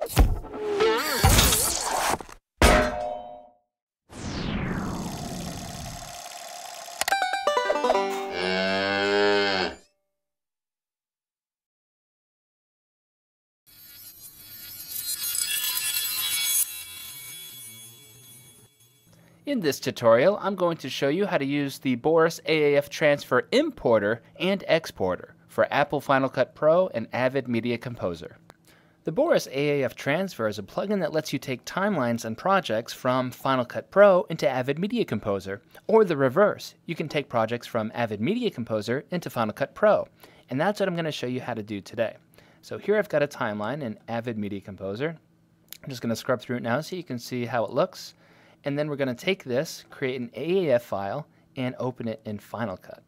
In this tutorial, I'm going to show you how to use the Boris AAF Transfer Importer and Exporter for Apple Final Cut Pro and Avid Media Composer. The Boris AAF Transfer is a plugin that lets you take timelines and projects from Final Cut Pro into Avid Media Composer, or the reverse. You can take projects from Avid Media Composer into Final Cut Pro, and that's what I'm going to show you how to do today. So here I've got a timeline in Avid Media Composer. I'm just going to scrub through it now so you can see how it looks. And then we're going to take this, create an AAF file, and open it in Final Cut.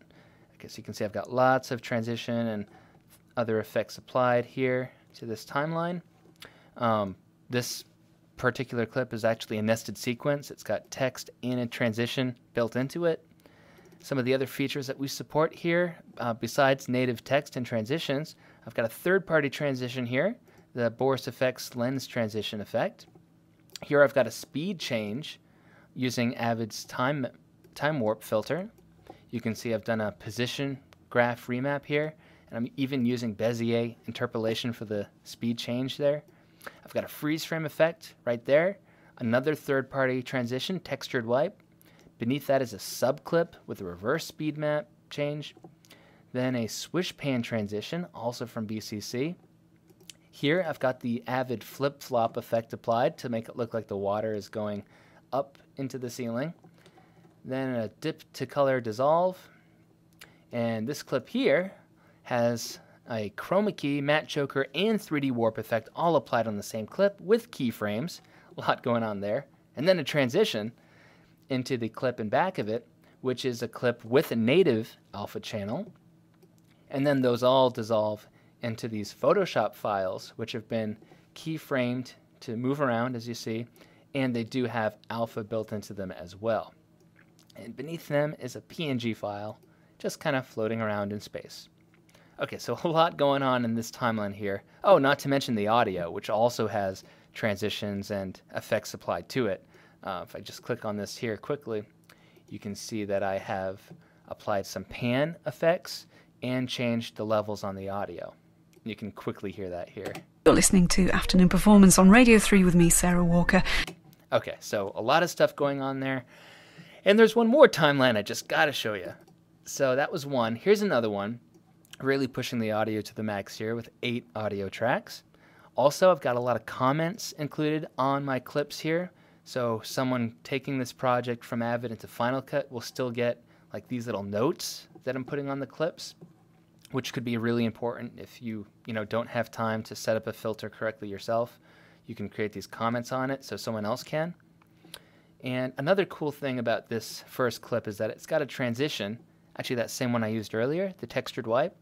Okay, so you can see I've got lots of transition and other effects applied here to this timeline. This particular clip is actually a nested sequence. It's got text and a transition built into it. Some of the other features that we support here, besides native text and transitions, I've got a third-party transition here, the Boris Effects Lens Transition Effect. Here I've got a speed change using Avid's time warp filter. You can see I've done a position graph remap here, and I'm even using Bezier interpolation for the speed change there. I've got a freeze frame effect right there, another third-party transition, textured wipe. Beneath that is a subclip with a reverse speed map change. Then a swish pan transition, also from BCC. Here I've got the Avid flip-flop effect applied to make it look like the water is going up into the ceiling. Then a dip to color dissolve. And this clip here has a chroma key, matte choker, and 3D warp effect all applied on the same clip with keyframes. A lot going on there. And then a transition into the clip in back of it, which is a clip with a native alpha channel. And then those all dissolve into these Photoshop files, which have been keyframed to move around, as you see, and they do have alpha built into them as well. And beneath them is a PNG file, just kind of floating around in space. Okay, so a lot going on in this timeline here. Oh, not to mention the audio, which also has transitions and effects applied to it. If I just click on this here quickly, you can see that I have applied some pan effects and changed the levels on the audio. You can quickly hear that here. You're listening to Afternoon Performance on Radio 3 with me, Sarah Walker. Okay, so a lot of stuff going on there. And there's one more timeline I just got to show you. So that was one. Here's another one. Really pushing the audio to the max here with 8 audio tracks. Also, I've got a lot of comments included on my clips here. So someone taking this project from Avid into Final Cut will still get like these little notes that I'm putting on the clips, which could be really important if you don't have time to set up a filter correctly yourself. You can create these comments on it so someone else can. And another cool thing about this first clip is that it's got a transition, actually that same one I used earlier, the textured wipe,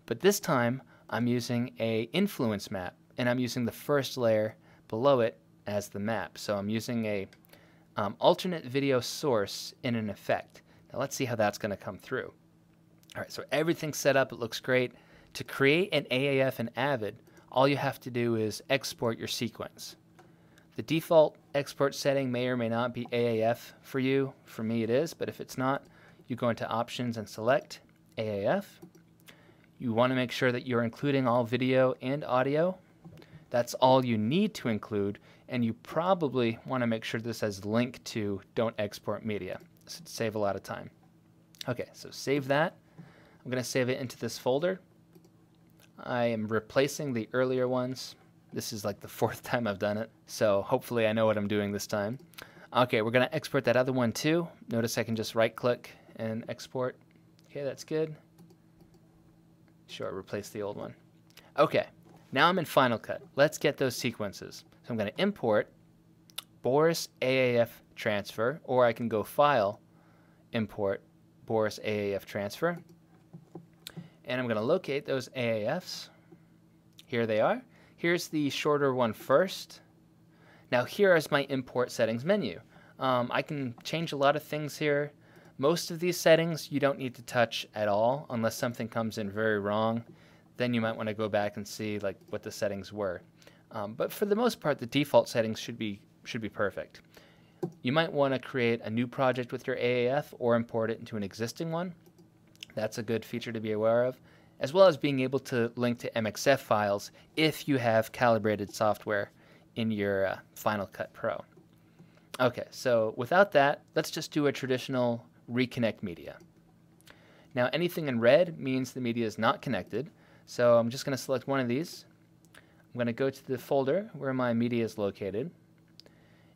but this time I'm using a influence map, and I'm using the first layer below it as the map. So I'm using a alternate video source in an effect. Now let's see how that's going to come through. All right, so everything's set up. It looks great. To create an AAF in Avid, all you have to do is export your sequence. The default export setting may or may not be AAF for you. For me it is, but if it's not, you go into Options and select AAF. You want to make sure that you're including all video and audio. That's all you need to include, and you probably want to make sure this has link to Don't Export Media. This would save a lot of time. Okay, so save that. I'm going to save it into this folder. I am replacing the earlier ones. This is like the 4th time I've done it, so hopefully I know what I'm doing this time. Okay, we're going to export that other one too. Notice I can just right-click and export. Okay, that's good. Sure, replace the old one. Okay, now I'm in Final Cut. Let's get those sequences. So I'm going to import Boris AAF Transfer, or I can go File, Import Boris AAF Transfer. And I'm going to locate those AAFs. Here they are. Here's the shorter one first. Now here is my import settings menu. I can change a lot of things here. Most of these settings you don't need to touch at all unless something comes in very wrong. Then you might want to go back and see like what the settings were. But for the most part, the default settings should be perfect. You might want to create a new project with your AAF or import it into an existing one. That's a good feature to be aware of, as well as being able to link to MXF files if you have calibrated software in your Final Cut Pro. Okay, so without that, let's just do a traditional reconnect media. Now anything in red means the media is not connected, so I'm just going to select one of these. I'm going to go to the folder where my media is located.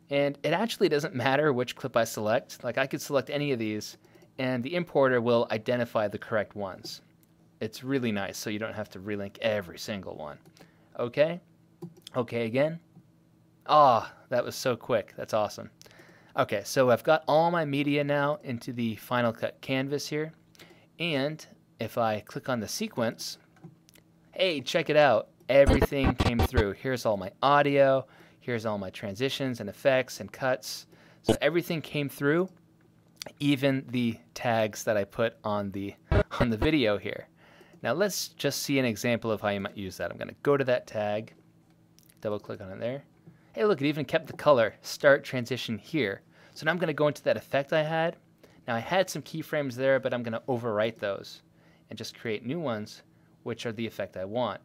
And it actually doesn't matter which clip I select. Like, I could select any of these, and the importer will identify the correct ones. It's really nice, so you don't have to relink every single one. Okay. Okay again. Ah, that was so quick. That's awesome. Okay, so I've got all my media now into the Final Cut canvas here. And if I click on the sequence, hey, check it out. Everything came through. Here's all my audio. Here's all my transitions and effects and cuts. So everything came through, even the tags that I put on the video here. Now let's just see an example of how you might use that. I'm going to go to that tag, double click on it there. Hey, look, it even kept the color start transition here. So now I'm going to go into that effect I had. Now I had some keyframes there, but I'm going to overwrite those and just create new ones, which are the effect I want.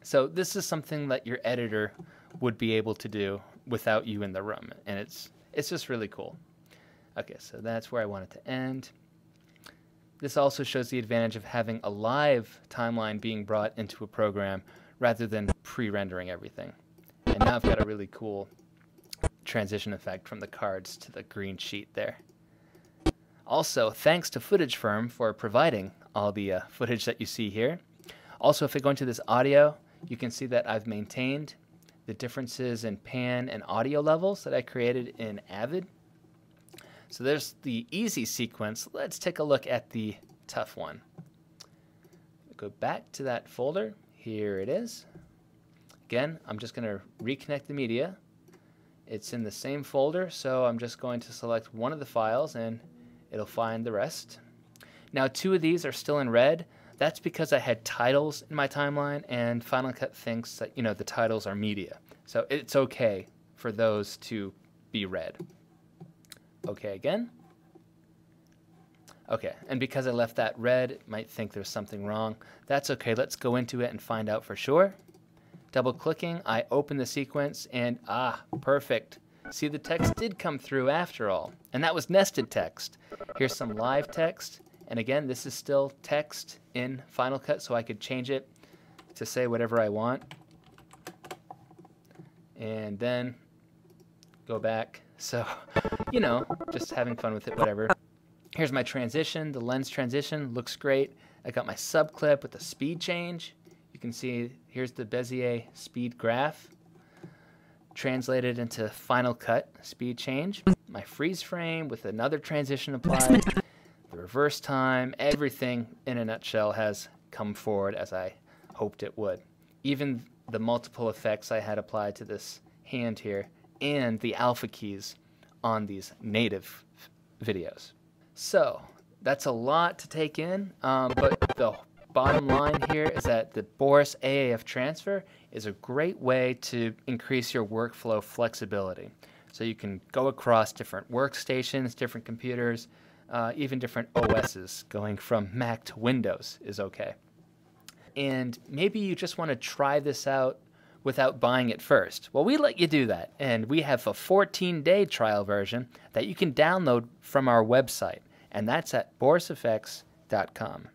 So this is something that your editor would be able to do without you in the room, and it's just really cool. Okay, so that's where I want it to end. This also shows the advantage of having a live timeline being brought into a program rather than pre-rendering everything. And now I've got a really cool transition effect from the cards to the green sheet there. Also, thanks to Footage Firm for providing all the footage that you see here. Also, if I go into this audio, you can see that I've maintained the differences in pan and audio levels that I created in Avid. So there's the easy sequence. Let's take a look at the tough one. Go back to that folder. Here it is. Again, I'm just going to reconnect the media. It's in the same folder, so I'm just going to select one of the files and it'll find the rest. Now, two of these are still in red. That's because I had titles in my timeline, and Final Cut thinks that, you know, the titles are media. So it's okay for those to be red. Okay again. Okay, and because I left that red, it might think there's something wrong. That's okay, let's go into it and find out for sure. Double clicking, I open the sequence, and perfect. See, the text did come through after all, and that was nested text. Here's some live text. And again, this is still text in Final Cut, so I could change it to say whatever I want. And then go back. So, you know, just having fun with it, whatever. Here's my transition. The lens transition looks great. I got my subclip with the speed change. You can see here's the Bezier speed graph translated into Final Cut speed change. My freeze frame with another transition applied. The reverse time, everything in a nutshell has come forward as I hoped it would. Even the multiple effects I had applied to this hand here and the alpha keys on these native videos. So that's a lot to take in, but the bottom line here is that the Boris AAF transfer is a great way to increase your workflow flexibility. So you can go across different workstations, different computers, even different OSs. Going from Mac to Windows is okay. And maybe you just want to try this out without buying it first. Well, we let you do that, and we have a 14-day trial version that you can download from our website, and that's at borisfx.com.